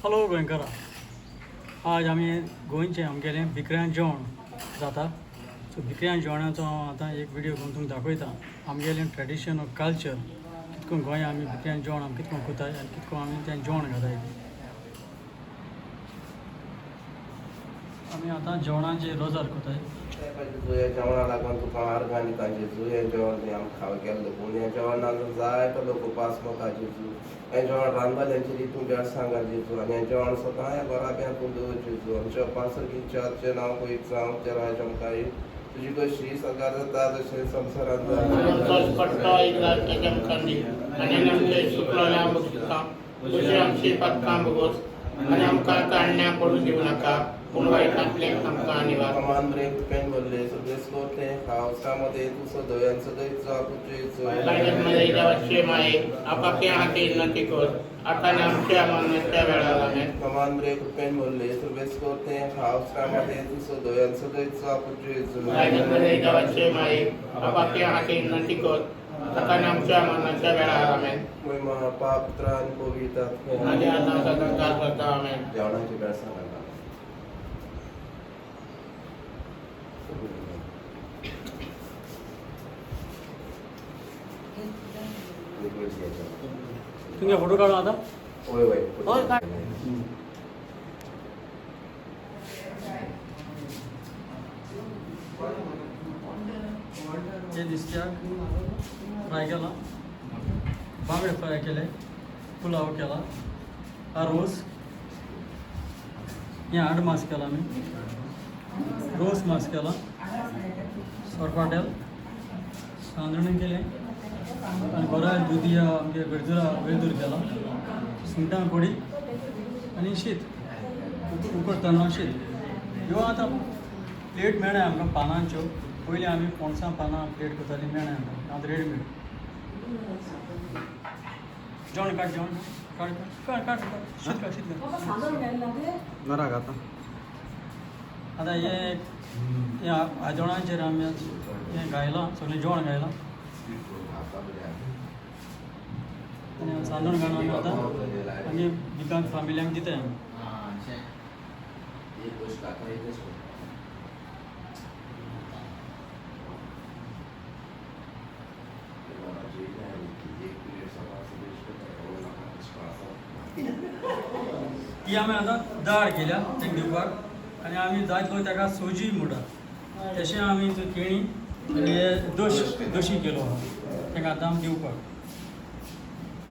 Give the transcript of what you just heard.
Hello गोंयकारा, आज आमी गोंयचे आमगेलें भिकऱ्यां जेवण जाता. सो भिकऱ्यां जेवणाचो हांव आतां एक विडियो करून तुमकां दाखयता. आमगेलें ट्रेडिशन ऑफ कल्चर कितको गोंया आमी भिकऱ्यां जेवण आमी कितको कोताय आनी कितको आमी तें जेवण घाताय. आमी आतां जेवणाचे रोजार कोताय. जुया जेवणा लागून तुका ऑर्गॅनिकाचे जुये जेवण तें आमकां खावं केल्लें पूण हें जेवणान जायतो लोक उपास मोगाची जू हें जेवण रांदपाच्यांची रितू बेळसांगाची जू आनी हें जेवण स्वता ह्या घराब्यांतून दवरचें जू आमच्या पासर्गी चर्चें नांव पळयत जावं तेरा चमकाई तुजी कशी सकार जाता तशें संवसारांत पडटो एक रात चमकां दी आनी आमचे सुकलोल्या मुक्ता तुजी आमची पदकां भोगोस आनी आमकां काडण्या पडूं दिवं नाका पूण वायटांतल्यान आमकां निवार कमान ब्रेक पेन बोलले सगळे स्कोरते पावसामध्ये तू सदोयान सदैचो आपुचेचो लायनांमध्ये देवाचे माये आपापल्या हातीन नती कर आता आमच्या मरणाच्या वेळार आमेन. कमान ब्रेक पेन बोलले सगळे स्कोरते पावसामध्ये तू सदोयान सदैचो आपुचेचो लायनांमध्ये देवाचे माये आपापल्या हातीन नती कर आता आमच्या मरणाच्या वेळार आमेन. महिमा पाप त्राण पवित्र आनी आतां सदां काळ करता आमेन. जेवणाची बेळसां घालता तुमगे फोटो काढून आता होय होय होय, काढ. हे दिसत्याक फ्राय केला, बांगडे फ्राय केले, पुलाव केला, हा रोस, हे आडमास केला आमी, रोस मास केला, सोरपाटेल सान्नण केले आनी बरो दुदिया आमगे वेळदूर केला, सुंगटां कोडी आनी शीत उकड तांदळा शीत. ह्यो आतां प्लेट मेळ्ळ्या आमकां पानांच्यो. पयलीं आमी पणसां पानां प्लेट करतालीं मेळ्ळ्या आमकां आतां रेडीमेड. जेवण काड काड काड काड शीत काड शीत काड. घरा घाता आतां हे आयदोळांचेर आमी हें घायलां, सगळें जेवण घायलां आनी सान्नूण घालून आमी आतां आमी भिकांक फॅमिल्यांक दिताय आमी. ती आमी आतां दाळ केल्या तेका दिवपाक आनी आमी जाय तितलो तेका सोजी म्हणटा तशें आमी केळीं आनी हे दोशी केलो आहा तेका आतां आमी दिवपाक.